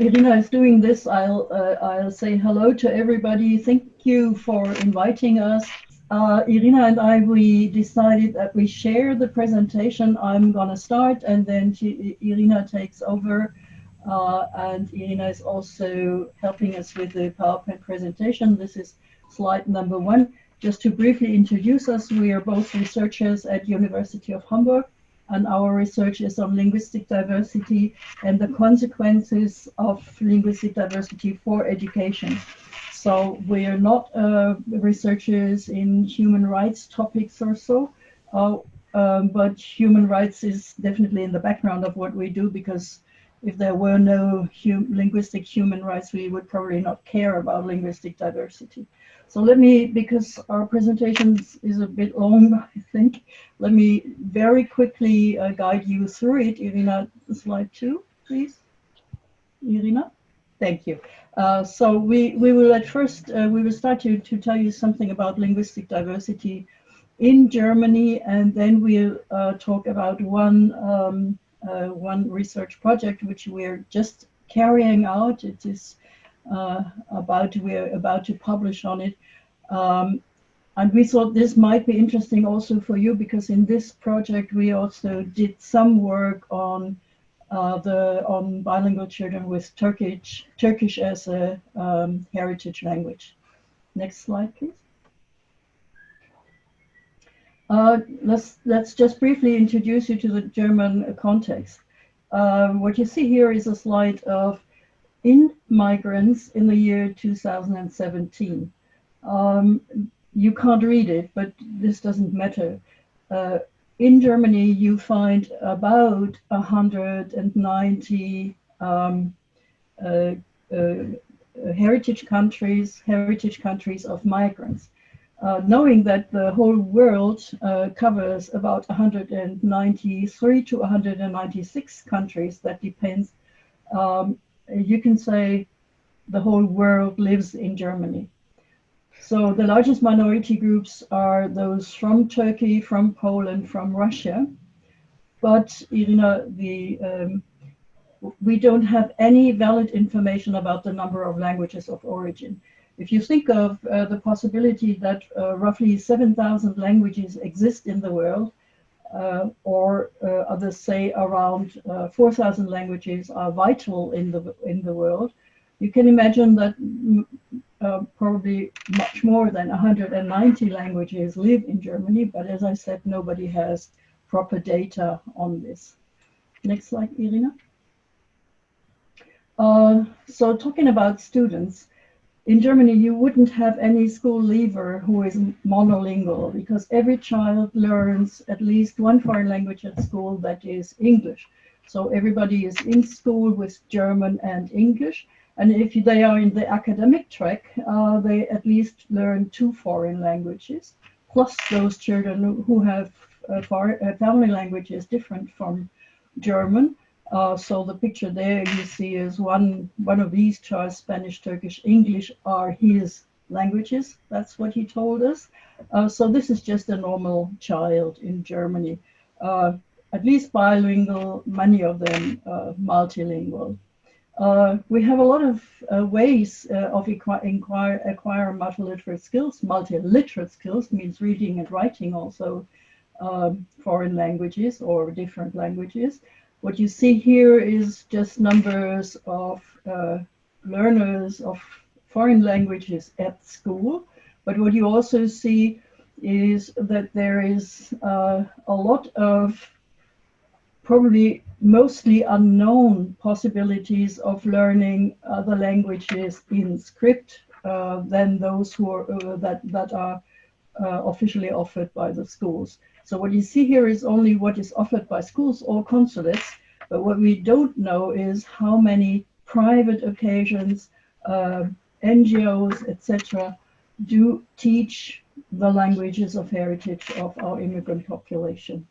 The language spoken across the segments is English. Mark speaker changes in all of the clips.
Speaker 1: Irina is doing this, I'll say hello to everybody. Thank you for inviting us. Irina and I, we decided that we share the presentation. I'm gonna start, and then Irina takes over. And Irina is also helping us with the PowerPoint presentation. This is slide number 1. Just to briefly introduce us, we are both researchers at University of Hamburg, and our research is on linguistic diversity and the consequences of linguistic diversity for education. So we are not researchers in human rights topics or so, but human rights is definitely in the background of what we do, because if there were no linguistic human rights, we would probably not care about linguistic diversity. So let me, because our presentation is a bit long, I think, let me very quickly guide you through it. Irina, slide 2, please. Irina, thank you. So we will at first, we will start to tell you something about linguistic diversity in Germany, and then we'll talk about one research project which we're just carrying out. It is we're about to publish on it, and we thought this might be interesting also for you, because in this project we also did some work on bilingual children with Turkish as a heritage language. Next slide, please. Let's just briefly introduce you to the German context. What you see here is a slide of migrants in the year 2017. You can't read it, but this doesn't matter. In Germany, you find about 190 heritage countries of migrants. Knowing that the whole world covers about 193 to 196 countries, that depends. You can say the whole world lives in Germany. So the largest minority groups are those from Turkey, from Poland, from Russia. But Irina, we don't have any valid information about the number of languages of origin. If you think of the possibility that roughly 7,000 languages exist in the world, or others say around 4,000 languages are vital in the world, you can imagine that probably much more than 190 languages live in Germany. But as I said, nobody has proper data on this. Next slide, Irina. So talking about students, in Germany, you wouldn't have any school leaver who is monolingual, because every child learns at least one foreign language at school, that is English. So everybody is in school with German and English. And if they are in the academic track, they at least learn 2 foreign languages, plus those children who have family languages different from German. So the picture there you see is one of these children, Spanish, Turkish, English are his languages. That's what he told us. So this is just a normal child in Germany, at least bilingual, many of them multilingual. We have a lot of ways of acquiring multiliterate skills. Multiliterate skills means reading and writing also foreign languages or different languages. What you see here is just numbers of learners of foreign languages at school. But what you also see is that there is a lot of probably mostly unknown possibilities of learning other languages in script than those who are that are officially offered by the schools. So what you see here is only what is offered by schools or consulates, but what we don't know is how many private occasions, NGOs, etc., do teach the languages of heritage of our immigrant population.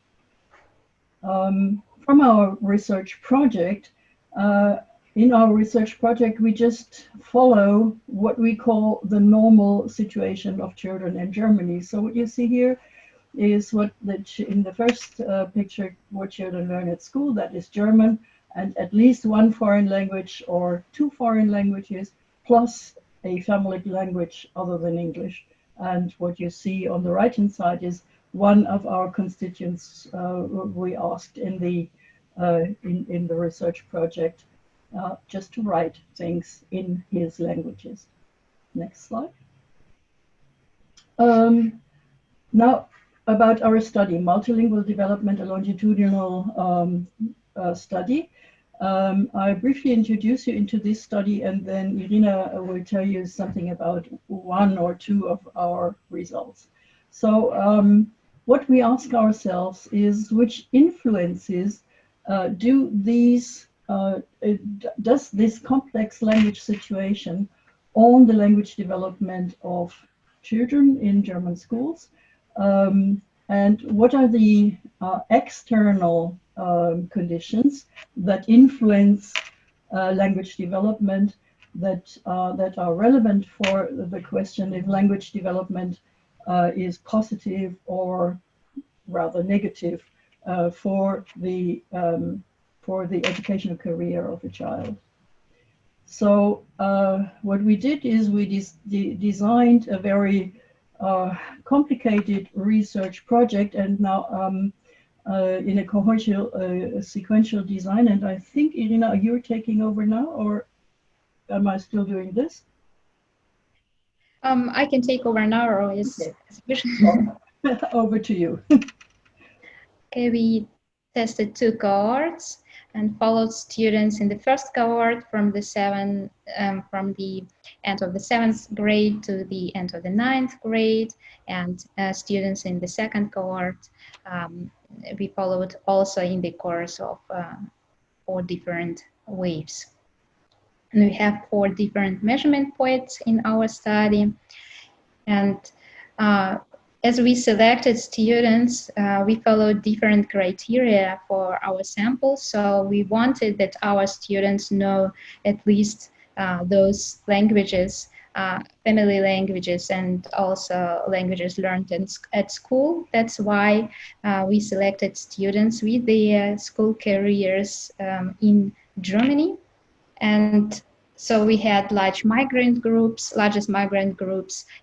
Speaker 1: From our research project, in our research project, we just follow what we call the normal situation of children in Germany. So what you see here is what in the first picture, what children learn at school, that is German. and at least one foreign language or two foreign languages, plus a family language other than English. And what you see on the right-hand side is one of our constituents we asked in the research project just to write things in his languages. Next slide. Now, about our study, multilingual development, a longitudinal study. I briefly introduce you into this study, and then Irina will tell you something about one or two of our results. So what we ask ourselves is, which influences does this complex language situation on the language development of children in German schools? And what are the external conditions that influence language development that are relevant for the question if language development is positive or rather negative for the educational career of a child. So what we did is we designed a very complicated research project, and now in a cohortal sequential design. And I think, Irina, you're taking over now, or am I still doing this?
Speaker 2: I can take over now, or is
Speaker 1: okay. Over to you.
Speaker 2: Okay, we tested 2 cohorts and followed students in the first cohort from the end of the 7th grade to the end of the 9th grade, and students in the second cohort we followed also in the course of 4 different waves. And we have 4 different measurement points in our study, and as we selected students, we followed different criteria for our samples. So we wanted that our students know at least those languages, family languages, and also languages learned at school. That's why we selected students with their school careers in Germany. And so we had largest migrant groups,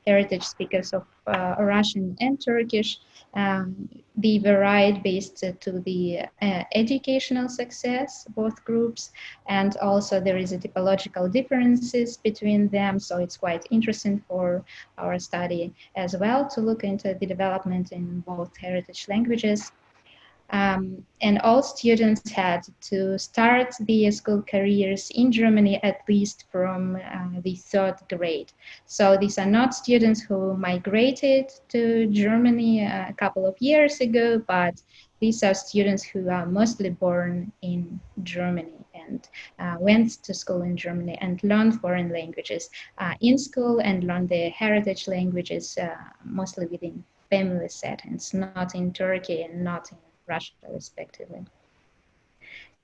Speaker 2: heritage speakers of Russian and Turkish. They varied based to the educational success, both groups, and also there is a typological differences between them. So it's quite interesting for our study as well to look into the development in both heritage languages. And all students had to start their school careers in Germany at least from the 3rd grade. So these are not students who migrated to Germany a couple of years ago, but these are students who are mostly born in Germany and went to school in Germany and learned foreign languages in school and learned their heritage languages mostly within family settings, not in Turkey and not in Russia, respectively.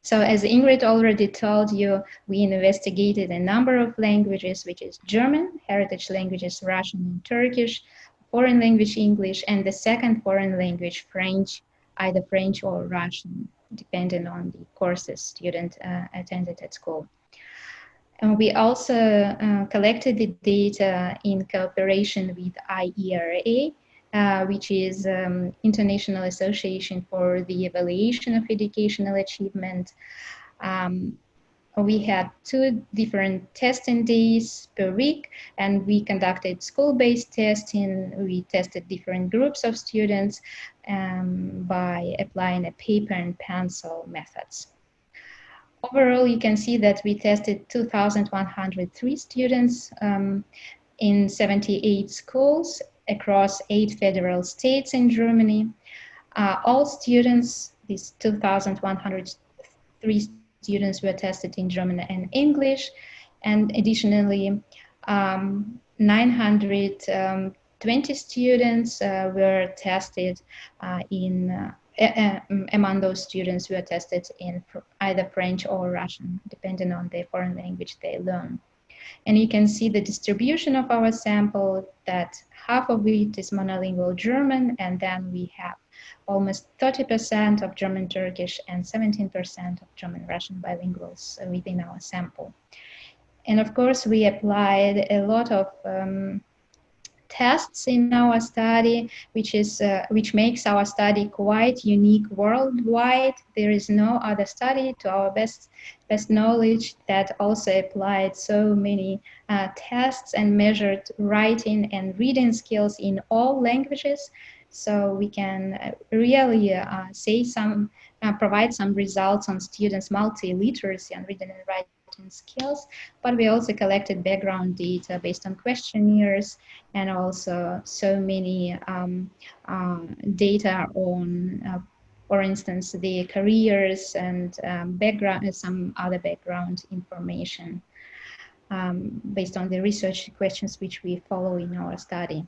Speaker 2: So as Ingrid already told you, we investigated a number of languages, which is German, heritage languages, Russian and Turkish, foreign language English, and the second foreign language French, either French or Russian, depending on the courses student attended at school. And we also collected the data in cooperation with IERA, which is International Association for the Evaluation of Educational Achievement. We had 2 different testing days per week, and we conducted school-based testing. We tested different groups of students by applying a paper and pencil methods. Overall, you can see that we tested 2,103 students in 78 schools across 8 federal states in Germany. All students, these 2,103 students, were tested in German and English, and additionally 920 students were tested among those students who were tested in either French or Russian, depending on the foreign language they learn. And you can see the distribution of our sample, that half of it is monolingual German, and then we have almost 30% of German Turkish and 17% of German Russian bilinguals within our sample. And of course, we applied a lot of tests in our study, which makes our study quite unique worldwide. There is no other study, to our best knowledge, that also applied so many tests and measured writing and reading skills in all languages. So we can really provide some results on students' multi-literacy and reading and writing skills, but we also collected background data based on questionnaires and also so many data on, for instance, the careers and some other background information based on the research questions which we follow in our study.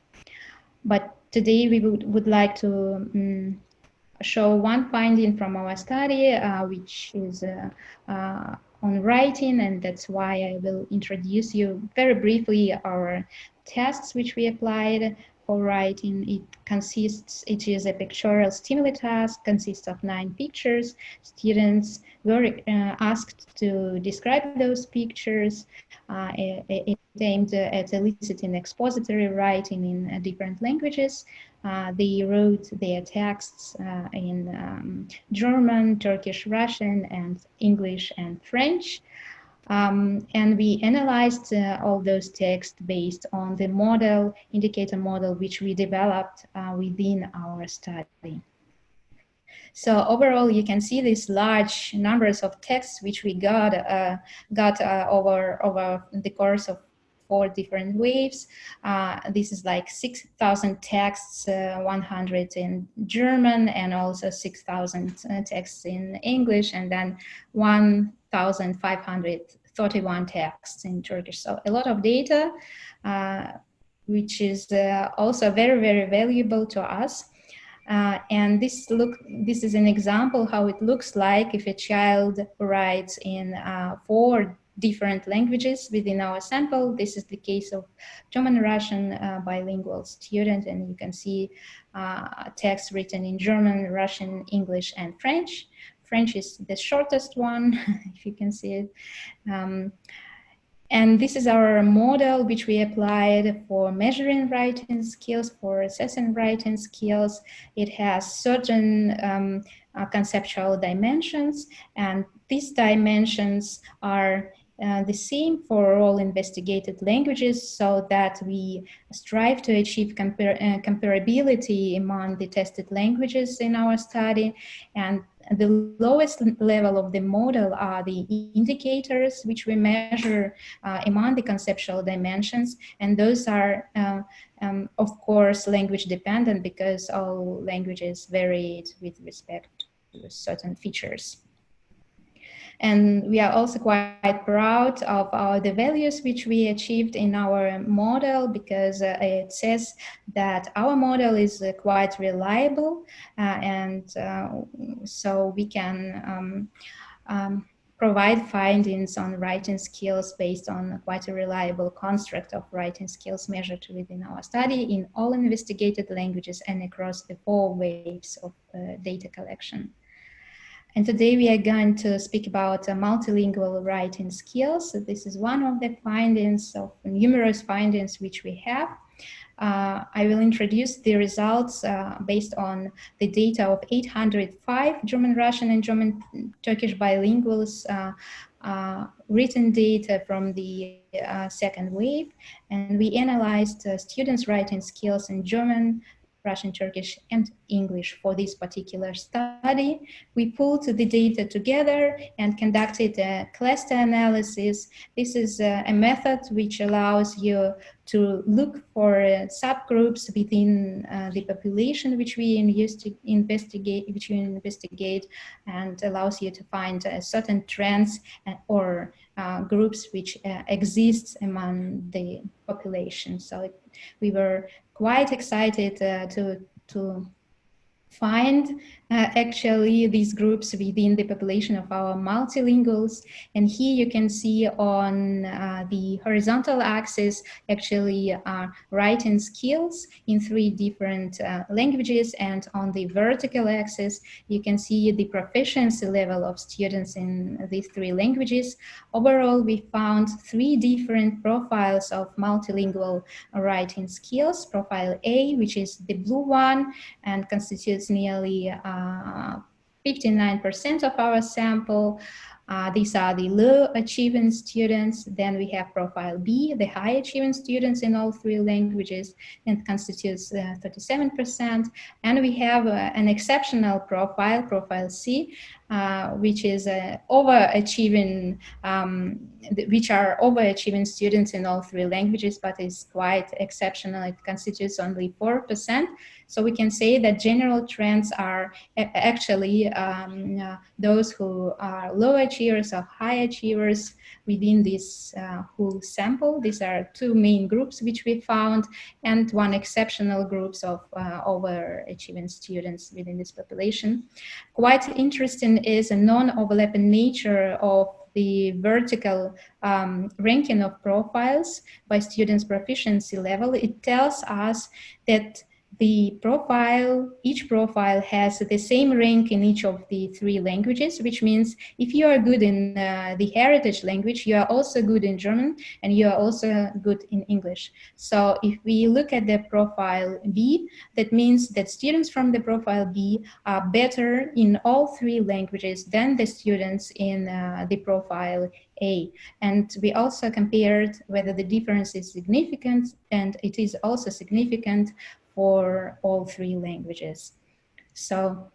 Speaker 2: But today we would like to show one finding from our study, which is on writing, and that's why I will introduce you very briefly our tests which we applied for writing. It is a pictorial stimuli task, consists of 9 pictures. Students were asked to describe those pictures. It aimed at eliciting expository writing in different languages. They wrote their texts in German, Turkish, Russian, and English and French. And we analyzed all those texts based on the model, indicator model, which we developed within our study. So overall, you can see these large numbers of texts which we got over the course of 4 different waves. This is like 6,000 texts, 100 in German, and also 6,000 texts in English, and then 1,531 texts in Turkish. So a lot of data, which is also very, very valuable to us. And this is an example how it looks like if a child writes in 4 different languages within our sample. This is the case of German-Russian bilingual student, and you can see text written in German, Russian, English, and French. French is the shortest one, if you can see it. And this is our model, which we applied for measuring writing skills, for assessing writing skills. It has certain conceptual dimensions, and these dimensions are the same for all investigated languages, so that we strive to achieve comparability among the tested languages in our study. And the lowest level of the model are the indicators, which we measure among the conceptual dimensions, and those are of course language dependent, because all languages varied with respect to certain features. And we are also quite proud of the values which we achieved in our model, because it says that our model is quite reliable, and so we can provide findings on writing skills based on quite a reliable construct of writing skills measured within our study in all investigated languages and across the 4 waves of data collection. And today we are going to speak about multilingual writing skills. So this is one of the findings of numerous findings which we have. I will introduce the results based on the data of 805 German, Russian, and German Turkish bilinguals, written data from the 2nd wave. And we analyzed students' writing skills in German, Russian, Turkish, and English for this particular study. We pulled the data together and conducted a cluster analysis. This is a method which allows you to look for subgroups within the population which we investigate, and allows you to find certain trends or groups which exist among the population. So we were quite excited to find actually these groups within the population of our multilinguals. And here you can see on the horizontal axis actually writing skills in 3 different languages, and on the vertical axis you can see the proficiency level of students in these 3 languages. Overall, we found 3 different profiles of multilingual writing skills. Profile A, which is the blue one and constitutes nearly 59% of our sample. These are the low achieving students. Then we have profile B, the high achieving students in all 3 languages, and constitutes 37%. And we have an exceptional profile, profile C, which is overachieving, which are overachieving students in all 3 languages, but is quite exceptional. It constitutes only 4%. So we can say that general trends are actually those who are low achievers or high achievers within this whole sample. These are 2 main groups which we found, and 1 exceptional groups of overachieving students within this population. Quite interesting is a non-overlapping nature of the vertical ranking of profiles by students' proficiency level. It tells us that the profile, each profile has the same rank in each of the 3 languages, which means if you are good in the heritage language, you are also good in German, and you are also good in English. So if we look at the profile B, that means that students from the profile B are better in all 3 languages than the students in the profile A. And we also compared whether the difference is significant, and it is also significant for all 3 languages. So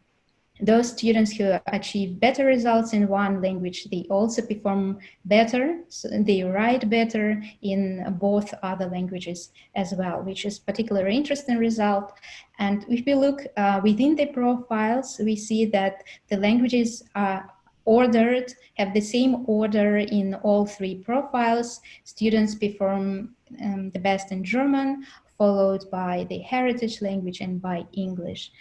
Speaker 2: those students who achieve better results in one language, they also perform better, so they write better in both other languages as well, which is particularly interesting result. And if we look within the profiles, we see that the languages are ordered, have the same order in all 3 profiles. Students perform the best in German, followed by the heritage language and by English.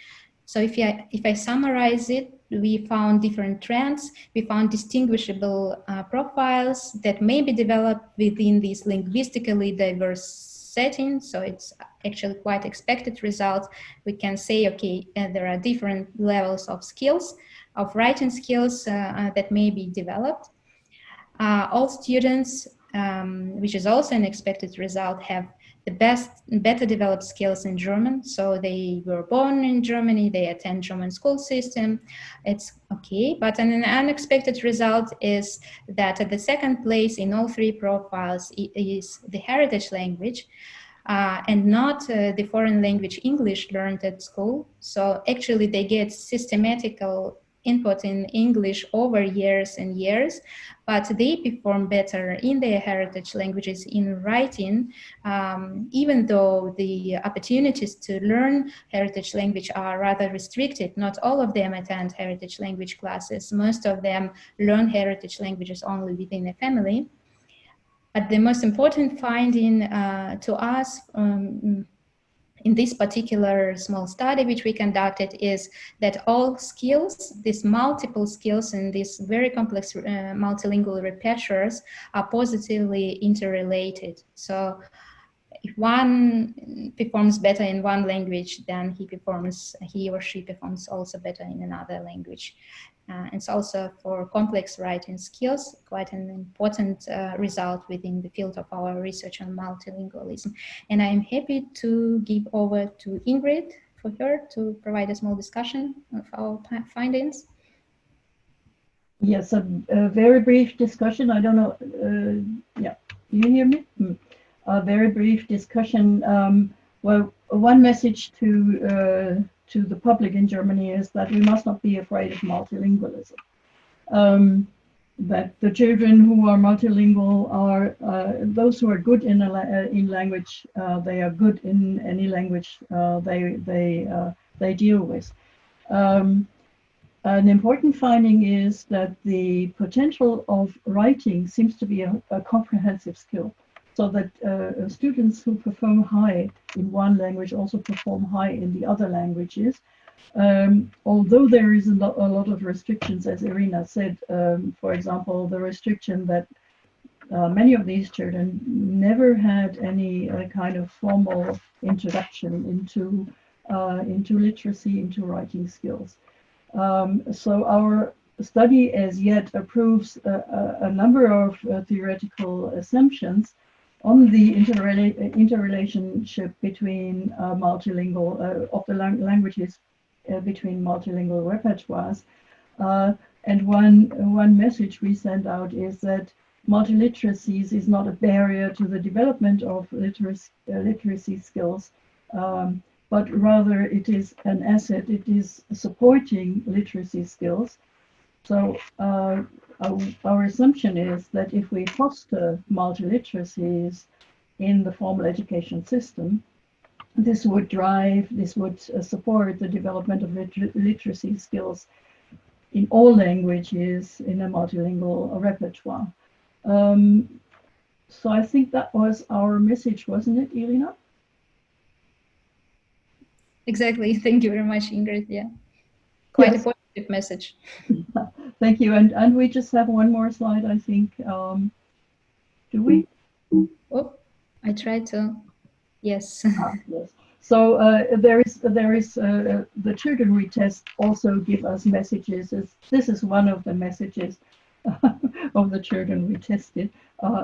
Speaker 2: So if I summarize it, we found different trends. We found distinguishable profiles that may be developed within these linguistically diverse settings. So it's actually quite expected results. We can say, okay, there are different levels of skills, of writing skills that may be developed. All students, which is also an expected result, have the better developed skills in German. So they were born in Germany, they attend German school system. It's okay, but an unexpected result is that at the 2nd place in all 3 profiles is the heritage language, and not the foreign language English learned at school. So actually they get systematical input in English over years and years, but they perform better in their heritage languages in writing, even though the opportunities to learn heritage language are rather restricted. Not all of them attend heritage language classes. Most of them learn heritage languages only within a family. But the most important finding to us in this particular small study which we conducted is that all skills, these multiple skills in these very complex multilingual repertoires are positively interrelated. So if one performs better in one language, then he or she performs also better in another language. It's also for complex writing skills, quite an important result within the field of our research on multilingualism. And I'm happy to give over to Ingrid for her to provide a small discussion of our findings.
Speaker 1: Yes, a very brief discussion. I don't know, yeah, you hear me? A very brief discussion. Well, one message to the public in Germany is that we must not be afraid of multilingualism. That the children who are multilingual are those who are good in language. They are good in any language they deal with. An important finding is that the potential of writing seems to be a comprehensive skill. So that students who perform high in one language also perform high in the other languages. Although there is a lot of restrictions, as Irina said, for example, the restriction that many of these children never had any kind of formal introduction into literacy, into writing skills. So our study as yet approves a number of theoretical assumptions on the interrelationship between multilingual of the languages between multilingual repertoires. And one message we send out is that multiliteracies is not a barrier to the development of literacy skills, but rather it is an asset. It is supporting literacy skills. So our assumption is that if we foster multiliteracies in the formal education system, this would support the development of literacy skills in all languages in a multilingual repertoire. So I think that was our message, wasn't it, Irina?
Speaker 2: Exactly. Thank you very much, Ingrid. Yeah, quite a positive message.
Speaker 1: Thank you. And we just have one more slide, I think. Do we?
Speaker 2: Oh, I tried to. Yes.
Speaker 1: Yes. So there is the children we test also give us messages. This is one of the messages of the children we tested.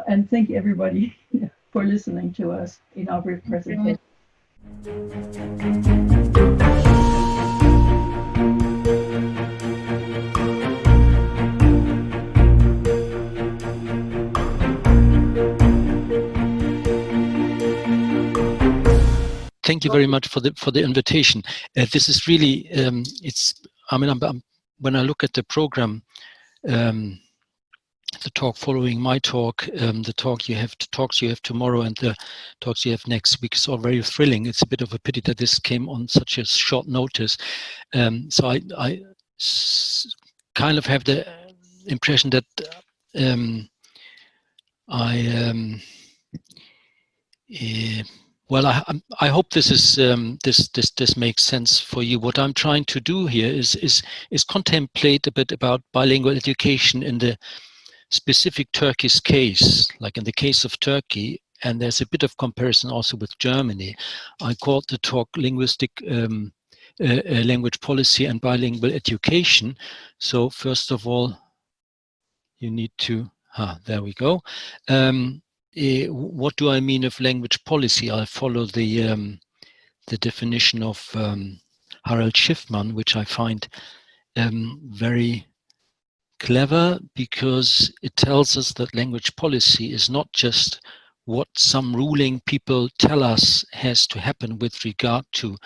Speaker 1: And thank everybody for listening to us in our brief presentation.
Speaker 3: Thank you very much for the invitation. This is really when I look at the program, the talk following my talk, the talks you have tomorrow, and the talks you have next week is all very thrilling. It's a bit of a pity that this came on such a short notice. So I kind of have the impression that well, I hope this is this makes sense for you. What I'm trying to do here is contemplate a bit about bilingual education in the specific Turkish case, like in the case of Turkey, and there's a bit of comparison also with Germany. I called the talk Linguistic Language Policy and Bilingual Education. So first of all, you need to, there we go. What do I mean of language policy? I'll follow the definition of Harald Schiffmann, which I find very clever, because it tells us that language policy is not just what some ruling people tell us has to happen with regard to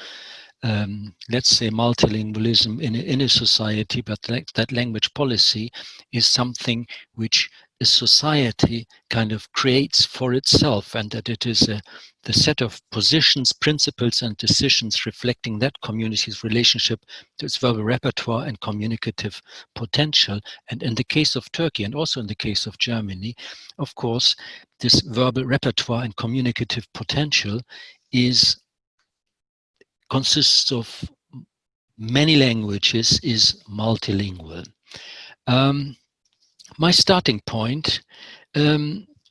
Speaker 3: let's say multilingualism in a society, but that language policy is something which a society kind of creates for itself, and that it is the set of positions, principles, and decisions reflecting that community's relationship to its verbal repertoire and communicative potential. And in the case of Turkey, and also in the case of Germany, of course, this verbal repertoire and communicative potential consists of many languages, is multilingual. My starting point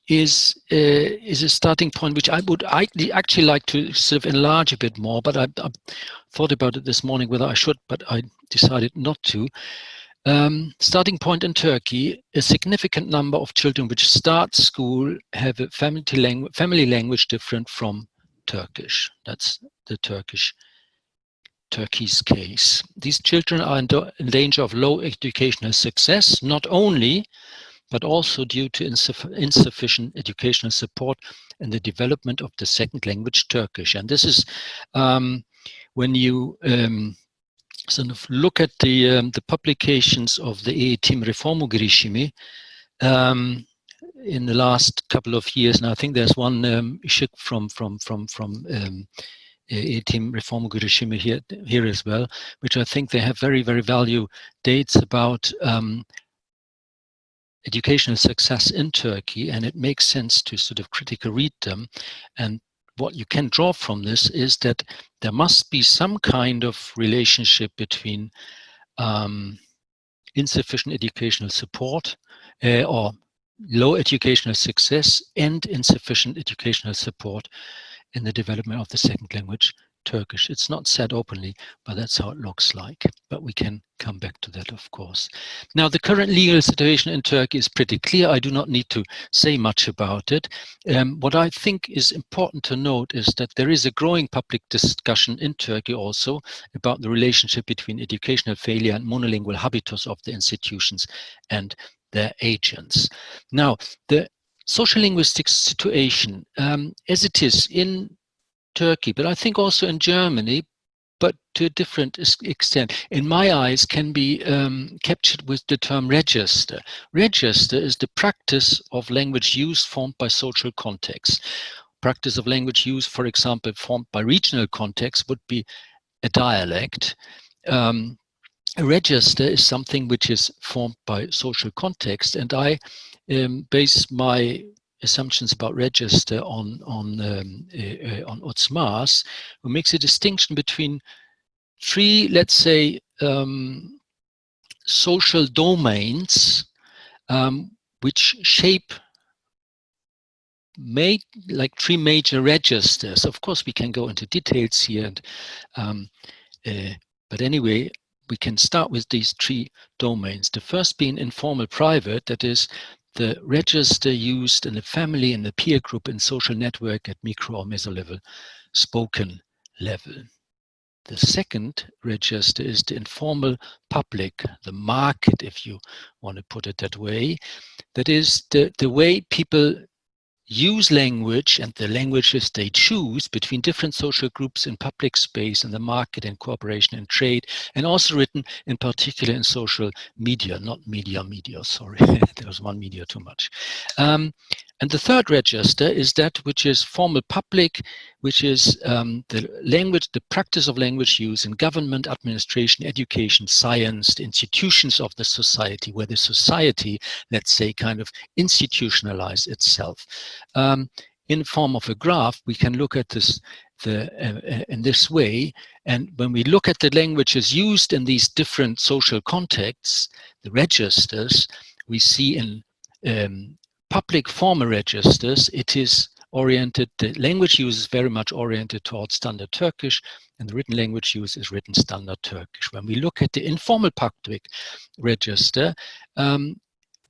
Speaker 3: is a starting point which I would actually like to sort of enlarge a bit more, but I thought about it this morning whether I should, but I decided not to. Starting point in Turkey, a significant number of children which start school have a family language different from Turkish. That's the Turkey's case. These children are in danger of low educational success, not only, but also due to insufficient educational support in the development of the second language, Turkish. And this is when you sort of look at the publications of the Eğitim Reformu Girişimi in the last couple of years, and I think there's one issue from Eğitim Reformu Girişimi here as well, which I think they have very, very value dates about educational success in Turkey, and it makes sense to sort of critically read them. And what you can draw from this is that there must be some kind of relationship between insufficient educational support or low educational success and insufficient educational support in the development of the second language, Turkish. It's not said openly, but that's how it looks like. But we can come back to that, of course. Now, the current legal situation in Turkey is pretty clear. I do not need to say much about it. What I think is important to note is that there is a growing public discussion in Turkey also about the relationship between educational failure and monolingual habitus of the institutions and their agents. Now, the social linguistic situation, as it is in Turkey, but I think also in Germany, but to a different extent, in my eyes, can be captured with the term register. Register is the practice of language use formed by social context. Practice of language use, for example, formed by regional context would be a dialect. A register is something which is formed by social context, and I base my assumptions about register on Otsmas, who makes a distinction between three, let's say, social domains which shape like three major registers. Of course, we can go into details here, and but anyway, we can start with these three domains. The first being informal private, that is the register used in the family, in the peer group, in social network at micro or meso level, spoken level. The second register is the informal public, the market, if you want to put it that way. That is the way people use language and the languages they choose between different social groups in public space, in the market, in cooperation and trade, and also written in particular in social media, not media, sorry, there was one media too much. And the third register is that which is formal public, which is the language, the practice of language use in government, administration, education, science, the institutions of the society, where the society, let's say, kind of institutionalize itself. In form of a graph, we can look at this in this way, and when we look at the languages used in these different social contexts, the registers, we see in public formal registers, it is oriented, the language use is very much oriented towards standard Turkish, and the written language use is written standard Turkish. When we look at the informal public register,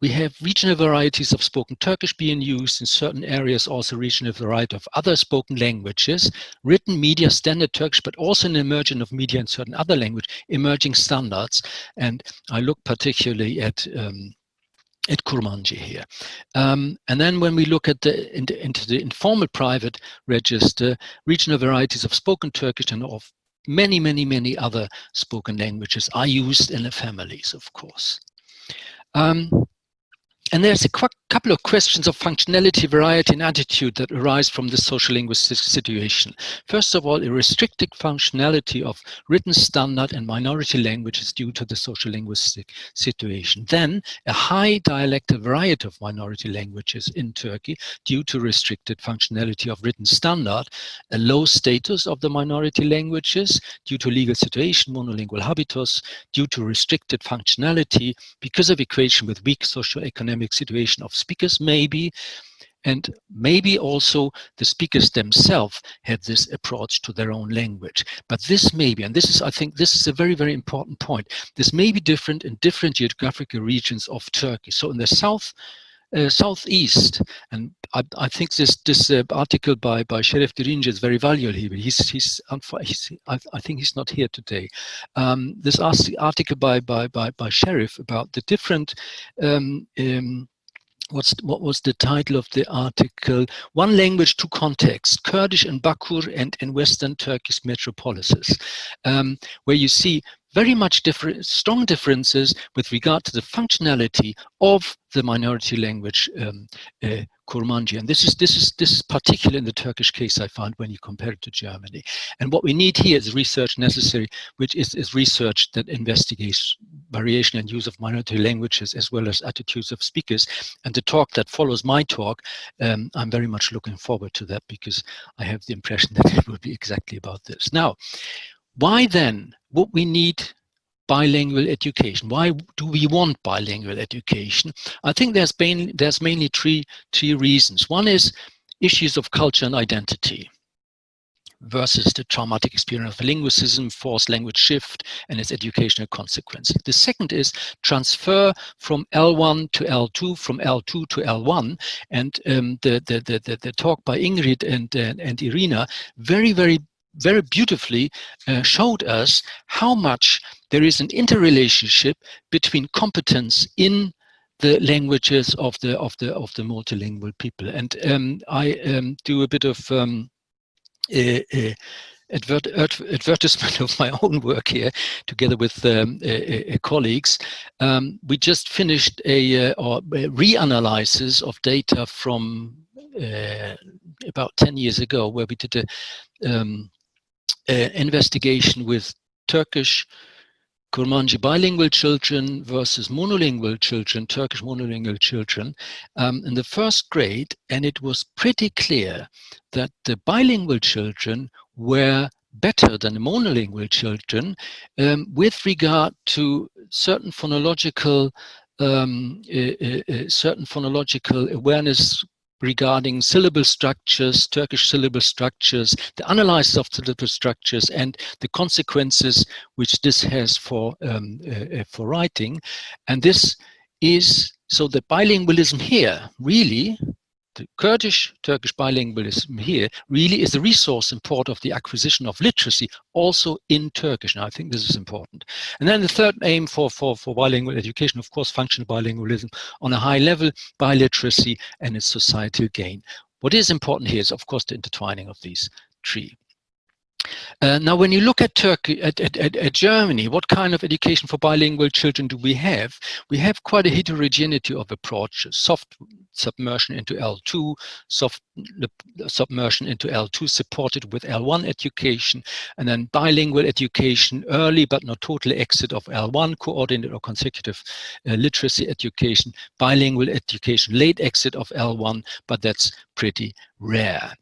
Speaker 3: we have regional varieties of spoken Turkish being used in certain areas, also regional variety of other spoken languages, written media, standard Turkish, but also an emergence of media in certain other language, emerging standards. And I look particularly at Kurmanji here. And then when we look at into the informal private register, regional varieties of spoken Turkish and of many other spoken languages are used in the families, of course. And there's a couple of questions of functionality, variety, and attitude that arise from the social linguistic situation. First of all, a restricted functionality of written standard and minority languages due to the social linguistic situation. Then, a high dialectal variety of minority languages in Turkey due to restricted functionality of written standard, a low status of the minority languages due to legal situation, monolingual habitus, due to restricted functionality because of equation with weak socioeconomic situation of speakers, maybe, and maybe also the speakers themselves have this approach to their own language. But this may be, and this is, I think, this is a very important point. This may be different in different geographical regions of Turkey. So in the southeast, and I think this article by Şeref Derince is very valuable here. I think he's not here today. This article by Şeref about the different what was the title of the article? One Language, Two Contexts, Kurdish in Bakur and in Western Turkish metropolises, where you see very much strong differences with regard to the functionality of the minority language Kurmanji. And this is particular in the Turkish case, I found, when you compare it to Germany. And what we need here is research necessary, which is research that investigates variation and use of minority languages as well as attitudes of speakers. And the talk that follows my talk, I'm very much looking forward to that, because I have the impression that it will be exactly about this. Now, why then would we need bilingual education? Why do we want bilingual education? I think there's mainly three reasons. One is issues of culture and identity versus the traumatic experience of linguicism, forced language shift, and its educational consequences. The second is transfer from L1 to L2, from L2 to L1, and the talk by Ingrid and Irina very beautifully showed us how much there is an interrelationship between competence in the languages of the multilingual people. And I do a bit of advertisement of my own work here, together with colleagues. We just finished a reanalysis of data from about 10 years ago, where we did a investigation with Turkish Kurmanji bilingual children versus monolingual children, Turkish monolingual children, in the first grade, and it was pretty clear that the bilingual children were better than the monolingual children with regard to certain phonological awareness regarding syllable structures, Turkish syllable structures, the analysis of syllable structures, and the consequences which this has for writing. And this is, so the bilingualism here, really, the Kurdish-Turkish bilingualism here really is the resource import of the acquisition of literacy also in Turkish. Now, I think this is important. And then the third aim for bilingual education, of course, functional bilingualism on a high level, biliteracy and its societal gain. What is important here is, of course, the intertwining of these three. Now, when you look at Turkey, at Germany, what kind of education for bilingual children do we have? We have quite a heterogeneity of approaches: soft submersion into L2, soft submersion into L2 supported with L1 education, and then bilingual education, early but not total exit of L1, coordinated or consecutive literacy education, bilingual education, late exit of L1, but that's pretty rare.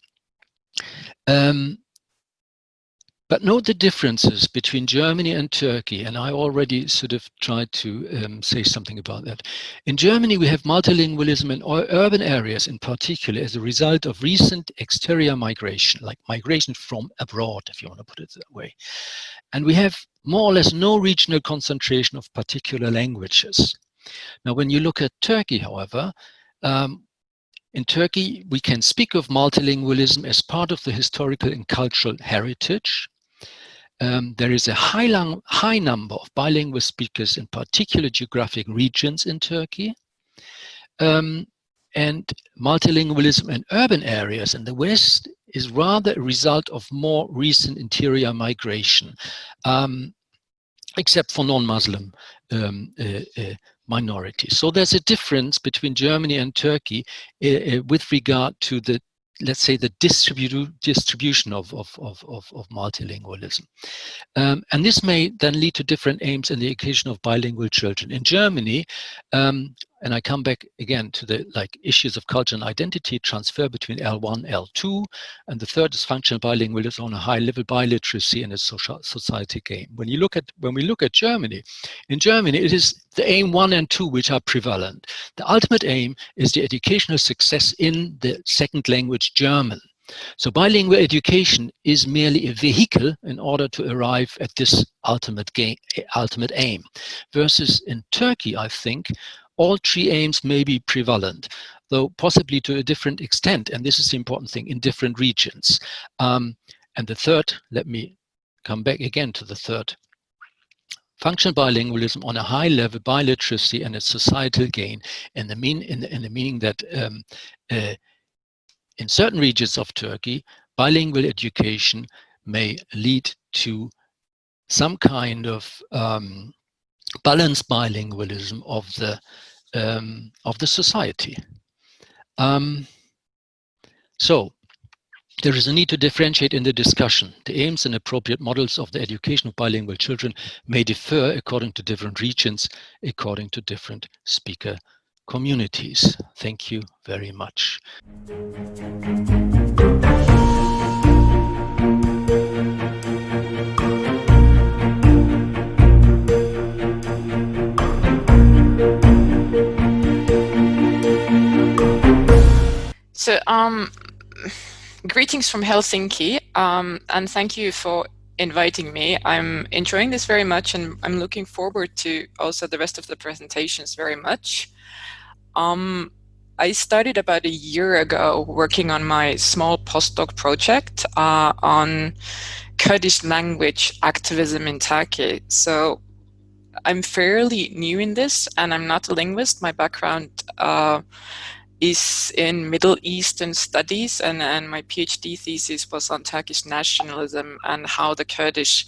Speaker 3: But note the differences between Germany and Turkey, and I already sort of tried to say something about that. In Germany, we have multilingualism in urban areas in particular as a result of recent exterior migration, like migration from abroad, if you want to put it that way. And we have more or less no regional concentration of particular languages. Now, when you look at Turkey, however, in Turkey, we can speak of multilingualism as part of the historical and cultural heritage. There is a high number of bilingual speakers in particular geographic regions in Turkey. And multilingualism in urban areas in the West is rather a result of more recent interior migration, except for non-Muslim minorities. So there's a difference between Germany and Turkey with regard to the, let's say, the distribution of multilingualism. And this may then lead to different aims in the education of bilingual children. In Germany, and I come back again to the issues of culture and identity, transfer between L1, L2, and the third is functional bilingualism on a high level, biliteracy and its society gain. When we look at Germany, in Germany it is the aim 1 and 2 which are prevalent. The ultimate aim is the educational success in the second language German. So bilingual education is merely a vehicle in order to arrive at this ultimate aim. Versus in Turkey, I think, all three aims may be prevalent, though possibly to a different extent, and this is the important thing, in different regions. And the third, let me come back again to the third. Functional bilingualism on a high level, biliteracy and its societal gain, in the meaning that in certain regions of Turkey, bilingual education may lead to some kind of balanced bilingualism of the society. So there is a need to differentiate in the discussion. The aims and appropriate models of the education of bilingual children may differ according to different regions, according to different speaker communities. Thank you very much.
Speaker 4: So, greetings from Helsinki, and thank you for inviting me. I'm enjoying this very much, and I'm looking forward to also the rest of the presentations very much. I started about a year ago working on my small postdoc project on Kurdish language activism in Turkey. So I'm fairly new in this, and I'm not a linguist. My background is in Middle Eastern studies, and my PhD thesis was on Turkish nationalism and how the Kurdish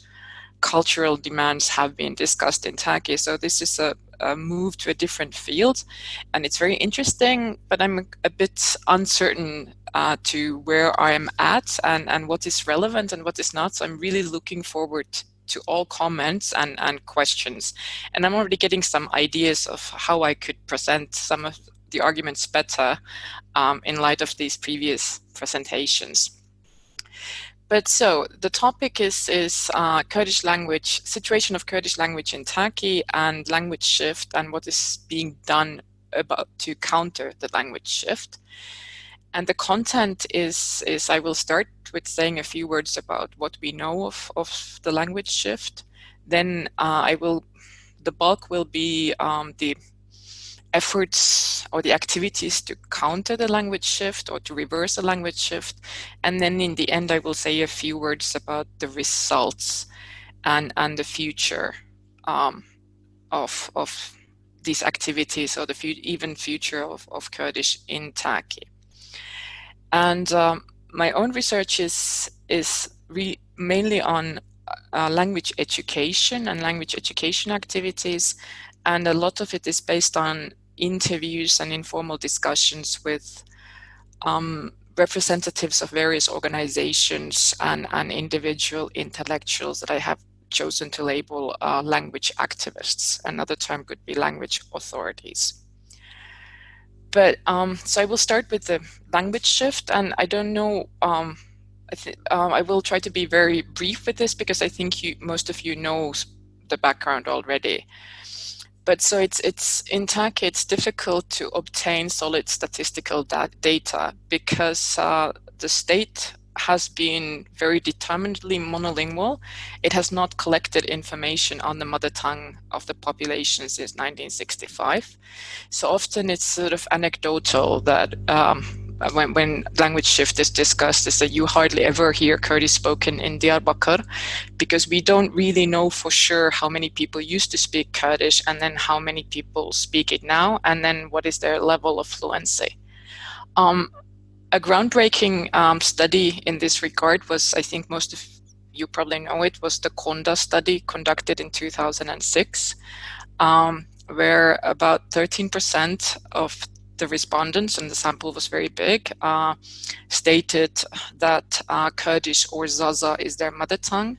Speaker 4: cultural demands have been discussed in Turkey. So this is a move to a different field, and it's very interesting, but I'm a bit uncertain to where I am at and what is relevant and what is not. So I'm really looking forward to all comments and questions. And I'm already getting some ideas of how I could present some of the arguments better in light of these previous presentations. But so the topic is Kurdish language, situation of Kurdish language in Turkey and language shift, and what is being done to counter the language shift. And the content is I will start with saying a few words about what we know of the language shift. Then the bulk will be the efforts or the activities to counter the language shift or to reverse the language shift. And then in the end, I will say a few words about the results and the future of these activities, or the even future of Kurdish in Turkey. And my own research is mainly on language education and language education activities. And a lot of it is based on interviews and informal discussions with representatives of various organizations and individual intellectuals that I have chosen to label language activists. Another term could be language authorities. But so I will start with the language shift, and I don't know, I will try to be very brief with this because I think most of you know the background already. But so it's in Turkey, it's difficult to obtain solid statistical data because the state has been very determinedly monolingual. It has not collected information on the mother tongue of the population since 1965. So often it's sort of anecdotal that when language shift is discussed, is that you hardly ever hear Kurdish spoken in Diyarbakır, because we don't really know for sure how many people used to speak Kurdish and then how many people speak it now, and then what is their level of fluency. A groundbreaking study in this regard was, I think most of you probably know it, was the Konda study conducted in 2006, where about 13% of the respondents, and the sample was very big, stated that Kurdish or Zaza is their mother tongue,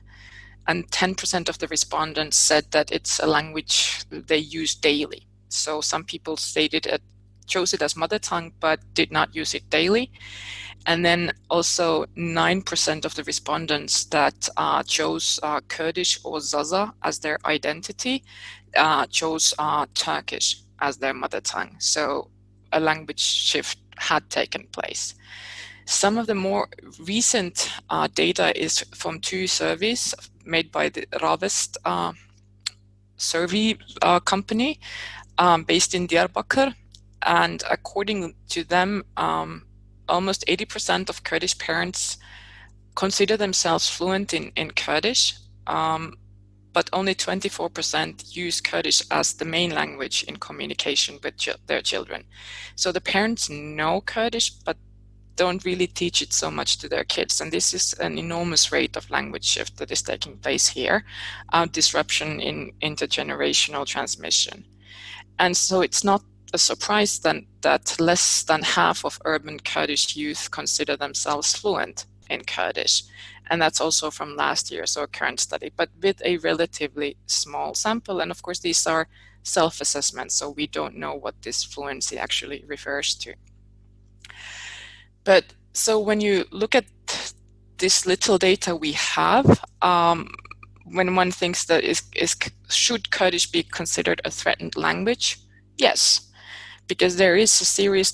Speaker 4: and 10% of the respondents said that it's a language they use daily. So some people chose it as mother tongue but did not use it daily. And then also 9% of the respondents that chose Kurdish or Zaza as their identity chose Turkish as their mother tongue. So a language shift had taken place. Some of the more recent data is from two surveys made by the Ravest survey company based in Diyarbakır. And according to them, almost 80% of Kurdish parents consider themselves fluent in Kurdish, but only 24% use Kurdish as the main language in communication with their children. So the parents know Kurdish, but don't really teach it so much to their kids. And this is an enormous rate of language shift that is taking place here, disruption in intergenerational transmission. And so it's not a surprise then that less than half of urban Kurdish youth consider themselves fluent in Kurdish. And that's also from last year, so a current study, but with a relatively small sample. And of course, these are self-assessments, so we don't know what this fluency actually refers to. But so when you look at this little data we have, when one thinks that should Kurdish be considered a threatened language? Yes, because there is a serious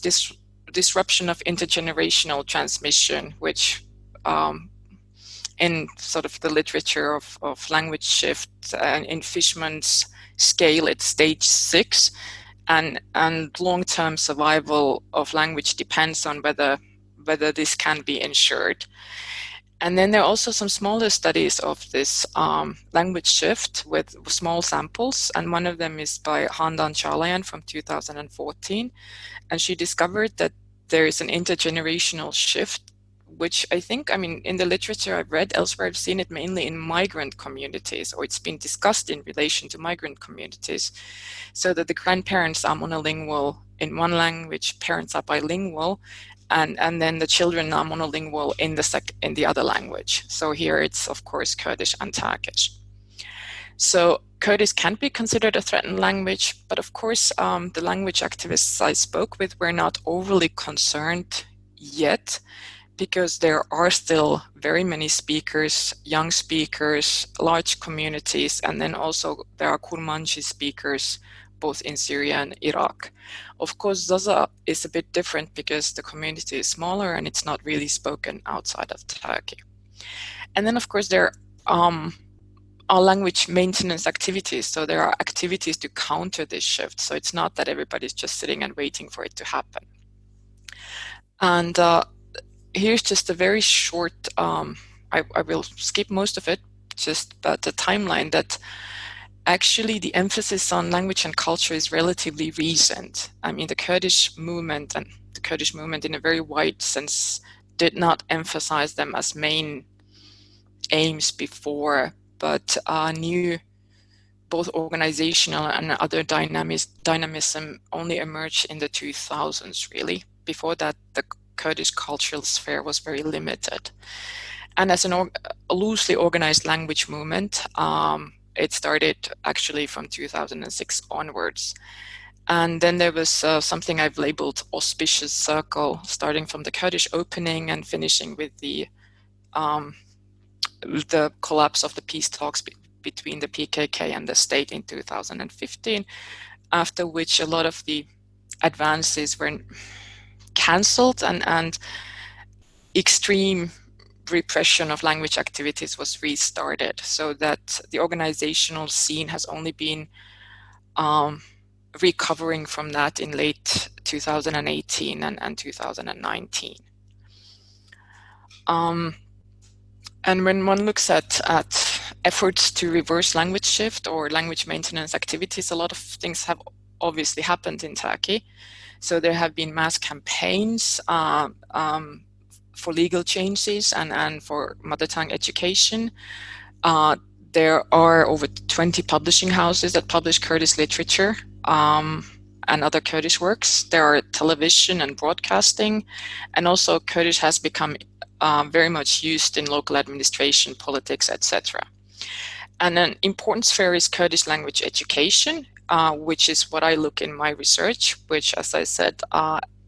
Speaker 4: disruption of intergenerational transmission, which in sort of the literature of language shift and in Fishman's scale, it's stage 6, and long-term survival of language depends on whether this can be ensured. And then there are also some smaller studies of this language shift with small samples, and one of them is by Handan Çağlayan from 2014, and she discovered that there is an intergenerational shift, which I think, I mean, in the literature I've read elsewhere, I've seen it mainly in migrant communities, or it's been discussed in relation to migrant communities, so that the grandparents are monolingual in one language, parents are bilingual, and then the children are monolingual in the other language. So here it's, of course, Kurdish and Turkish. So Kurdish can be considered a threatened language, but of course, the language activists I spoke with were not overly concerned yet, because there are still very many speakers, young speakers, large communities, and then also there are Kurmanji speakers, both in Syria and Iraq. Of course, Zaza is a bit different because the community is smaller and it's not really spoken outside of Turkey. And then, of course, there are language maintenance activities. So there are activities to counter this shift. So it's not that everybody's just sitting and waiting for it to happen. And here's just a very short, I will skip most of it, just about the timeline that actually the emphasis on language and culture is relatively recent. I mean, the Kurdish movement and the Kurdish movement in a very wide sense did not emphasize them as main aims before, but new both organizational and other dynamism only emerged in the 2000s, really. Before that, the Kurdish cultural sphere was very limited. And as a loosely organized language movement, it started actually from 2006 onwards. And then there was something I've labeled auspicious circle, starting from the Kurdish opening and finishing with the collapse of the peace talks between the PKK and the state in 2015, after which a lot of the advances were cancelled and extreme repression of language activities was restarted, so that the organizational scene has only been recovering from that in late 2018 and 2019. And when one looks at efforts to reverse language shift or language maintenance activities, a lot of things have obviously happened in Turkey. So there have been mass campaigns for legal changes and for mother tongue education. There are over 20 publishing houses that publish Kurdish literature and other Kurdish works. There are television and broadcasting, and also Kurdish has become very much used in local administration, politics, etc. And an important sphere is Kurdish language education, which is what I look in my research, which, as I said,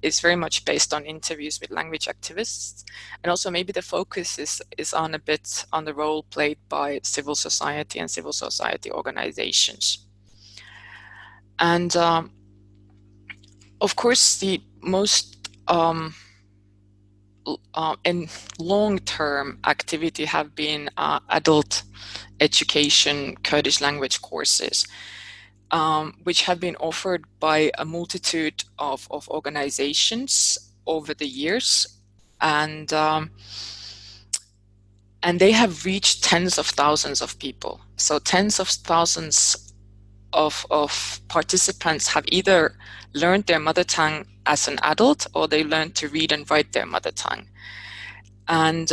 Speaker 4: is very much based on interviews with language activists. And also maybe the focus is on a bit on the role played by civil society and civil society organizations. And of course, the most in long-term activity have been adult education Kurdish language courses, which have been offered by a multitude of organizations over the years, and they have reached tens of thousands of people. So tens of thousands of participants have either learned their mother tongue as an adult, or they learn to read and write their mother tongue. And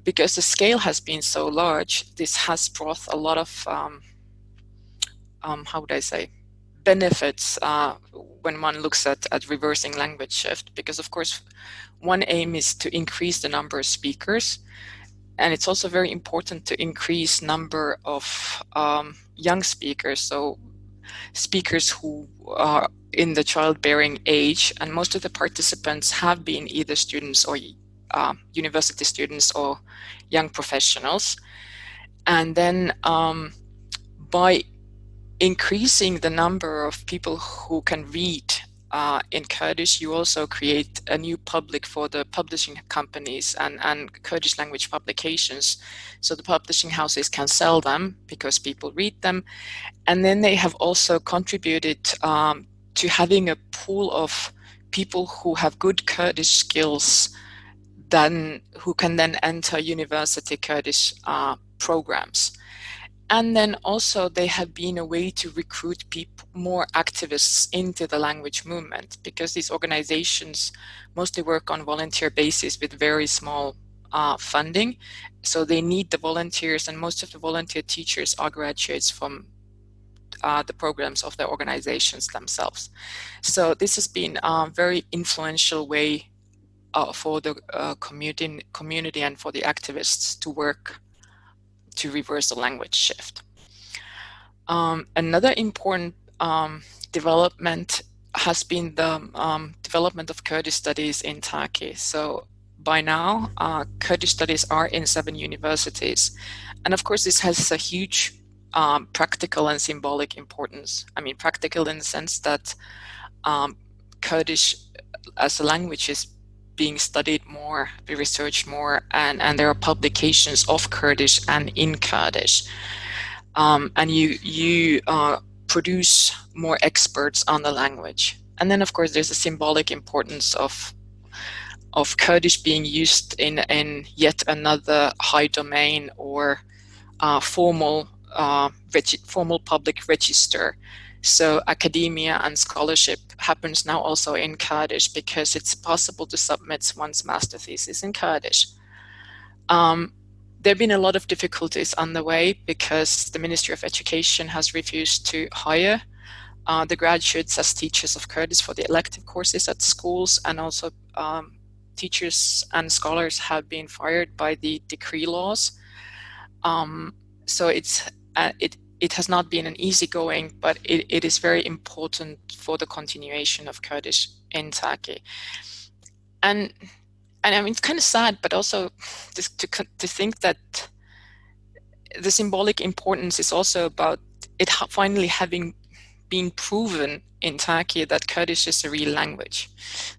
Speaker 4: because the scale has been so large, this has brought a lot of, how would I say, benefits when one looks at reversing language shift. Because of course, one aim is to increase the number of speakers. And it's also very important to increase number of young speakers, so speakers who are in the childbearing age, and most of the participants have been either students or university students or young professionals. And then by increasing the number of people who can read in Kurdish, you also create a new public for the publishing companies and Kurdish language publications. So the publishing houses can sell them because people read them. And then they have also contributed to having a pool of people who have good Kurdish skills who can then enter university Kurdish programs. And then also they have been a way to recruit more activists into the language movement, because these organizations mostly work on volunteer basis with very small funding. So they need the volunteers, and most of the volunteer teachers are graduates from the programs of the organizations themselves. So this has been a very influential way for the community and for the activists to work to reverse the language shift. Another important development has been the development of Kurdish studies in Turkey. So by now, Kurdish studies are in 7 universities. And of course, this has a huge practical and symbolic importance. I mean, practical in the sense that Kurdish as a language is being studied more, be researched more, and there are publications of Kurdish and in Kurdish. And you produce more experts on the language. And then of course there's a symbolic importance of Kurdish being used in yet another high domain or formal public register. So academia and scholarship happens now also in Kurdish, because it's possible to submit one's master thesis in Kurdish. There have been a lot of difficulties on the way, because the Ministry of Education has refused to hire the graduates as teachers of Kurdish for the elective courses at schools, and also teachers and scholars have been fired by the decree laws. So it has not been an easy going, but it is very important for the continuation of Kurdish in Turkey. And I mean, it's kind of sad, but also to think that the symbolic importance is also about it finally having been proven in Turkey that Kurdish is a real language,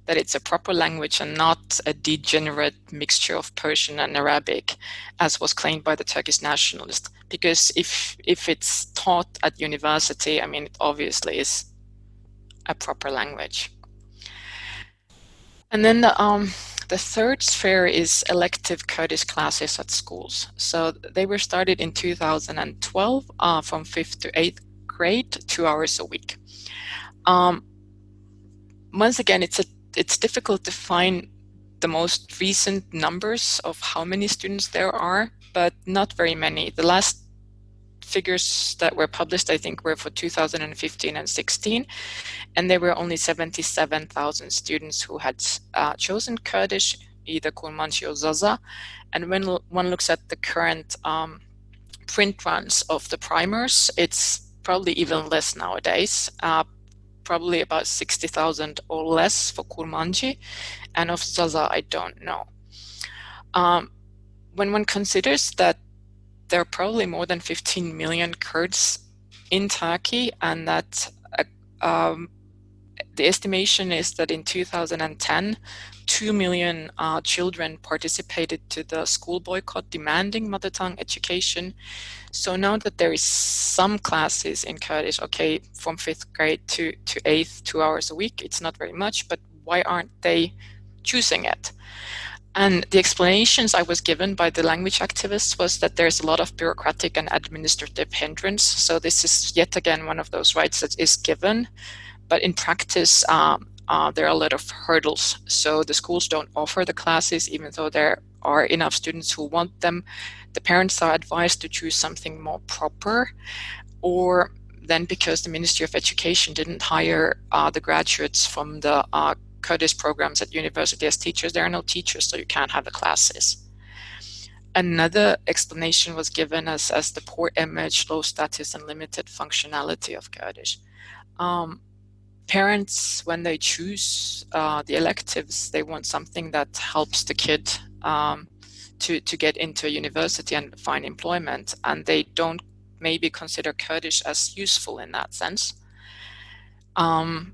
Speaker 4: that it's a proper language and not a degenerate mixture of Persian and Arabic, as was claimed by the Turkish nationalists. Because if it's taught at university, I mean, it obviously is a proper language. And then the third sphere is elective Kurdish classes at schools. So they were started in 2012 from 5th to 8th grade, 2 hours a week. Once again, it's difficult to find the most recent numbers of how many students there are, but not very many. The last figures that were published, I think, were for 2015 and 16, and there were only 77,000 students who had chosen Kurdish, either Kurmanji or Zaza. And when one looks at the current print runs of the primers, it's probably even less nowadays, probably about 60,000 or less for Kurmanji, and of Zaza, I don't know. When one considers that there are probably more than 15 million Kurds in Turkey, and that the estimation is that in 2010, 2 million children participated to the school boycott demanding mother tongue education. So now that there is some classes in Kurdish, okay, from 5th grade to 8th, 2 hours a week, it's not very much, but why aren't they choosing it? And the explanations I was given by the language activists was that there's a lot of bureaucratic and administrative hindrance. So this is yet again one of those rights that is given, but in practice, there are a lot of hurdles. So the schools don't offer the classes, even though there are enough students who want them. The parents are advised to choose something more proper, or then because the Ministry of Education didn't hire the graduates from the Kurdish programs at university as teachers, there are no teachers, so you can't have the classes. Another explanation was given as the poor image, low status, and limited functionality of Kurdish. Parents, when they choose the electives, they want something that helps the kid to get into a university and find employment, and they don't maybe consider Kurdish as useful in that sense. And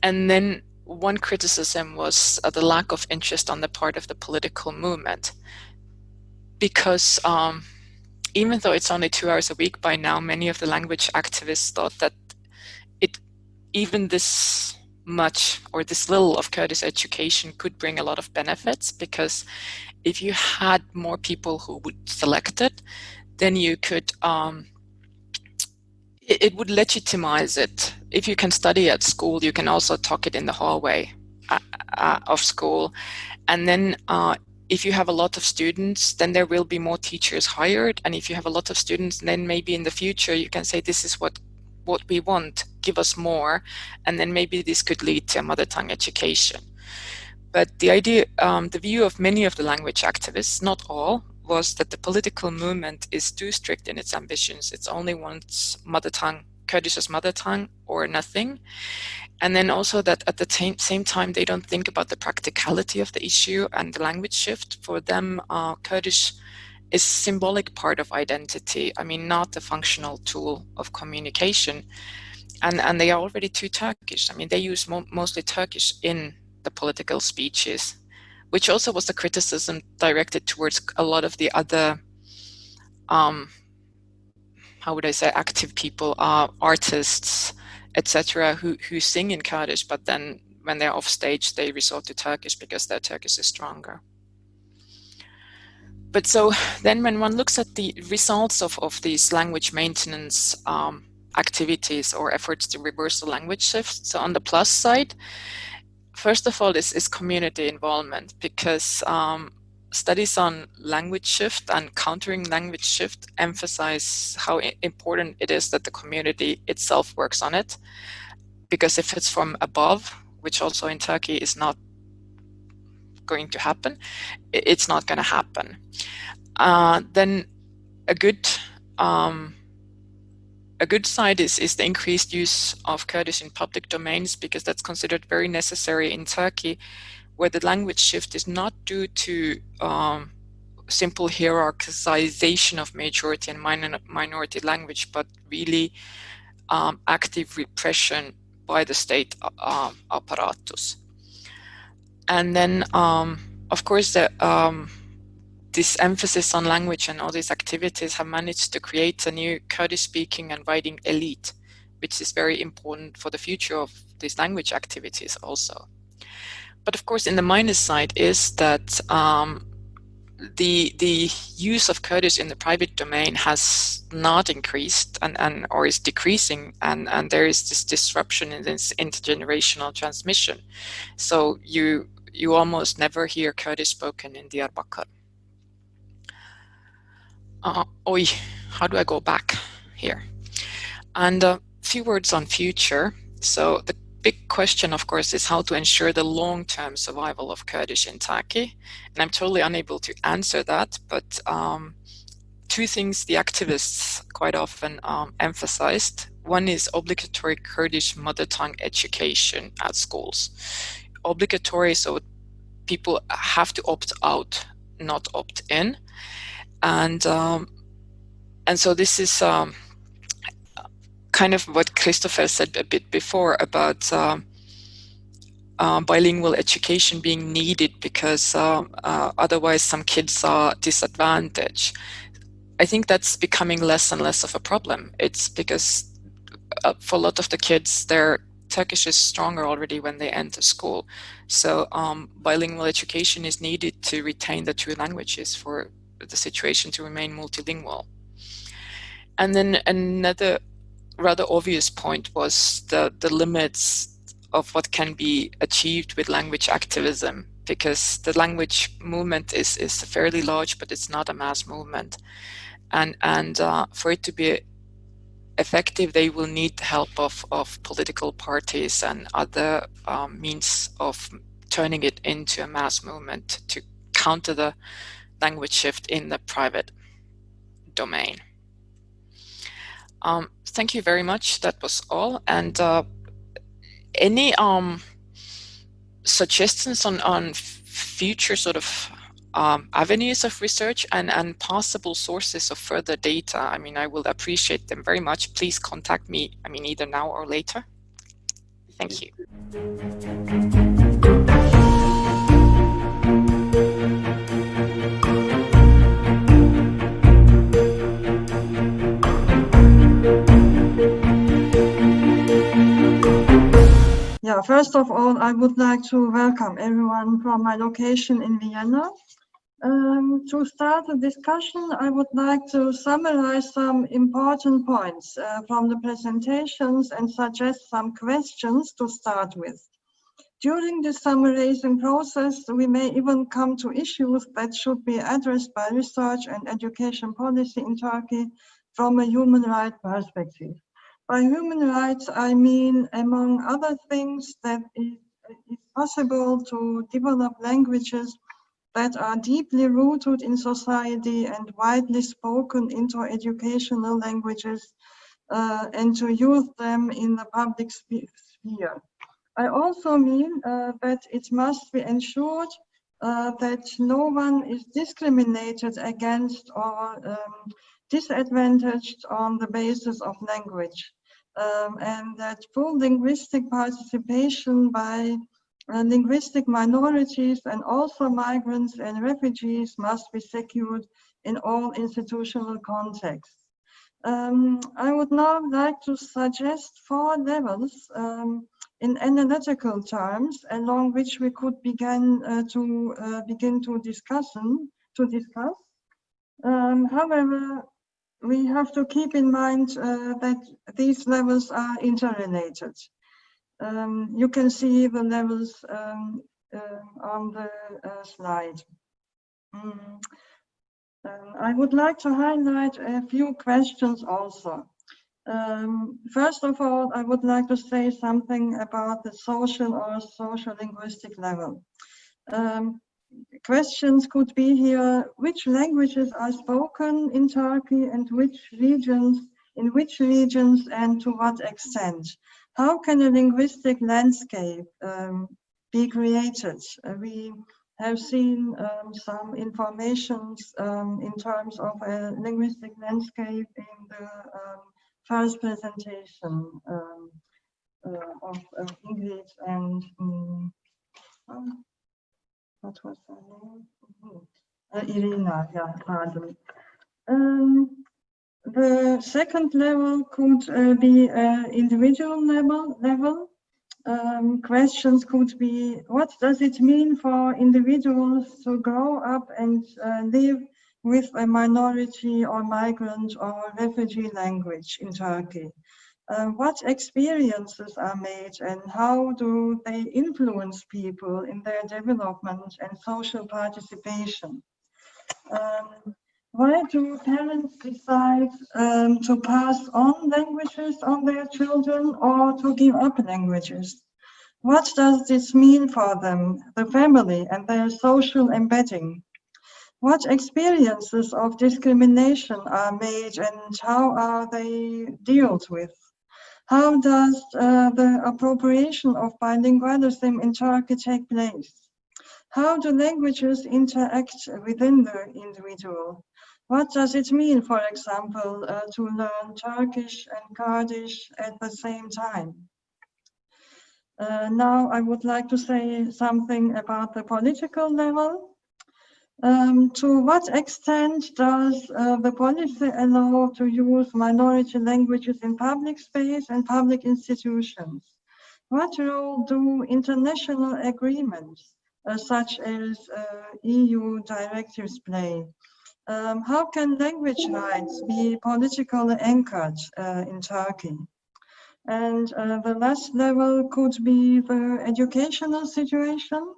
Speaker 4: then one criticism was the lack of interest on the part of the political movement, because even though it's only 2 hours a week by now, many of the language activists thought that even this much or this little of Kurdish education could bring a lot of benefits, because if you had more people who would select it, then you could, it would legitimize it. If you can study at school, you can also talk it in the hallway of school. And then if you have a lot of students, then there will be more teachers hired. And if you have a lot of students, then maybe in the future you can say, this is what we want, give us more, and then maybe this could lead to a mother tongue education. But the idea, the view of many of the language activists, not all, was that the political movement is too strict in its ambitions. It only wants mother tongue, Kurdish as mother tongue, or nothing. And then also that at the same time, they don't think about the practicality of the issue and the language shift. For them, Kurdish is a symbolic part of identity. I mean, not a functional tool of communication. And they are already too Turkish. I mean, they use mostly Turkish in the political speeches, which also was the criticism directed towards a lot of the other, how would I say, active people, artists, etc., who sing in Kurdish, but then when they're off stage, they resort to Turkish because their Turkish is stronger. But so then when one looks at the results of these language maintenance activities or efforts to reverse the language shift, so on the plus side, first of all, this is community involvement, because studies on language shift and countering language shift emphasize how important it is that the community itself works on it. Because if it's from above, which also in Turkey is not going to happen, it's not going to happen. Then a good side is the increased use of Kurdish in public domains, because that's considered very necessary in Turkey, where the language shift is not due to simple hierarchization of majority and minority language, but really active repression by the state apparatus. And then, of course, this emphasis on language and all these activities have managed to create a new Kurdish-speaking and writing elite, which is very important for the future of these language activities also. But of course, in the minus side is that the use of Kurdish in the private domain has not increased or is decreasing, and there is this disruption in this intergenerational transmission. So you almost never hear Kurdish spoken in Diyarbakir. How do I go back here? And a few words on future. So the big question, of course, is how to ensure the long-term survival of Kurdish in Turkey. And I'm totally unable to answer that, but two things the activists quite often emphasized. One is obligatory Kurdish mother tongue education at schools. Obligatory, so people have to opt out, not opt in. And so this is kind of what Christopher said a bit before about bilingual education being needed, because otherwise some kids are disadvantaged. I think that's becoming less and less of a problem. It's because for a lot of the kids, their Turkish is stronger already when they enter school. So bilingual education is needed to retain the two languages for the situation to remain multilingual. And then another rather obvious point was the limits of what can be achieved with language activism, because the language movement is fairly large, but it's not a mass movement. And for it to be effective, they will need the help of political parties and other means of turning it into a mass movement to counter the language shift in the private domain. Thank you very much. That was all. And any suggestions on future sort of avenues of research and possible sources of further data? I mean, I will appreciate them very much. Please contact me, I mean, either now or later. Thank you.
Speaker 5: Yeah, first of all, I would like to welcome everyone from my location in Vienna. To start the discussion, I would like to summarize some important points from the presentations and suggest some questions to start with. During the summarizing process, we may even come to issues that should be addressed by research and education policy in Turkey from a human rights perspective. By human rights, I mean, among other things, that it is possible to develop languages that are deeply rooted in society and widely spoken into educational languages, and to use them in the public sphere. I also mean that it must be ensured that no one is discriminated against or disadvantaged on the basis of language, and that full linguistic participation by linguistic minorities and also migrants and refugees must be secured in all institutional contexts. I would now like to suggest 4 levels in analytical terms, along which we could begin to discuss. However, we have to keep in mind that these levels are interrelated. You can see the levels on the slide. I would like to highlight a few questions also. First of all, I would like to say something about the social or social-linguistic level. Questions could be here: which languages are spoken in Turkey and in which regions and to what extent? How can a linguistic landscape be created? We have seen some information in terms of a linguistic landscape in the first presentation of English and what was her name? Irina, yeah, pardon. The second level could be individual level. Questions could be: what does it mean for individuals to grow up and live with a minority or migrant or refugee language in Turkey? What experiences are made and how do they influence people in their development and social participation? Why do parents decide to pass on languages on their children or to give up languages? What does this mean for them, the family, and their social embedding? What experiences of discrimination are made and how are they dealt with? How does the appropriation of bilingualism in Turkey take place? How do languages interact within the individual? What does it mean, for example, to learn Turkish and Kurdish at the same time? Now I would like to say something about the political level. To what extent does the policy allow to use minority languages in public space and public institutions? What role do international agreements, such as EU directives, play? How can language rights be politically anchored in Turkey? And the last level could be the educational situation.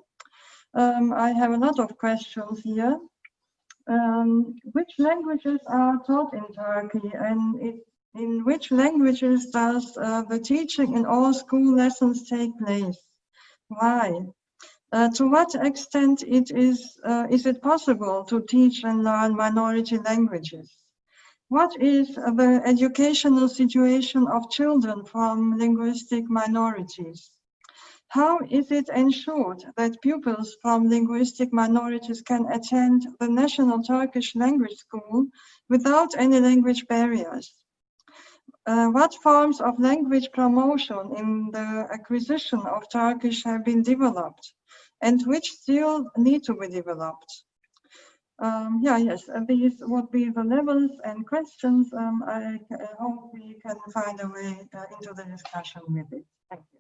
Speaker 5: I have a lot of questions here. Which languages are taught in Turkey, and in which languages does the teaching in all school lessons take place? Why? To what extent is it possible to teach and learn minority languages? What is the educational situation of children from linguistic minorities? How is it ensured that pupils from linguistic minorities can attend the National Turkish Language School without any language barriers? What forms of language promotion in the acquisition of Turkish have been developed, and which still need to be developed? These would be the levels and questions. I hope we can find a way into the discussion with it. Thank you.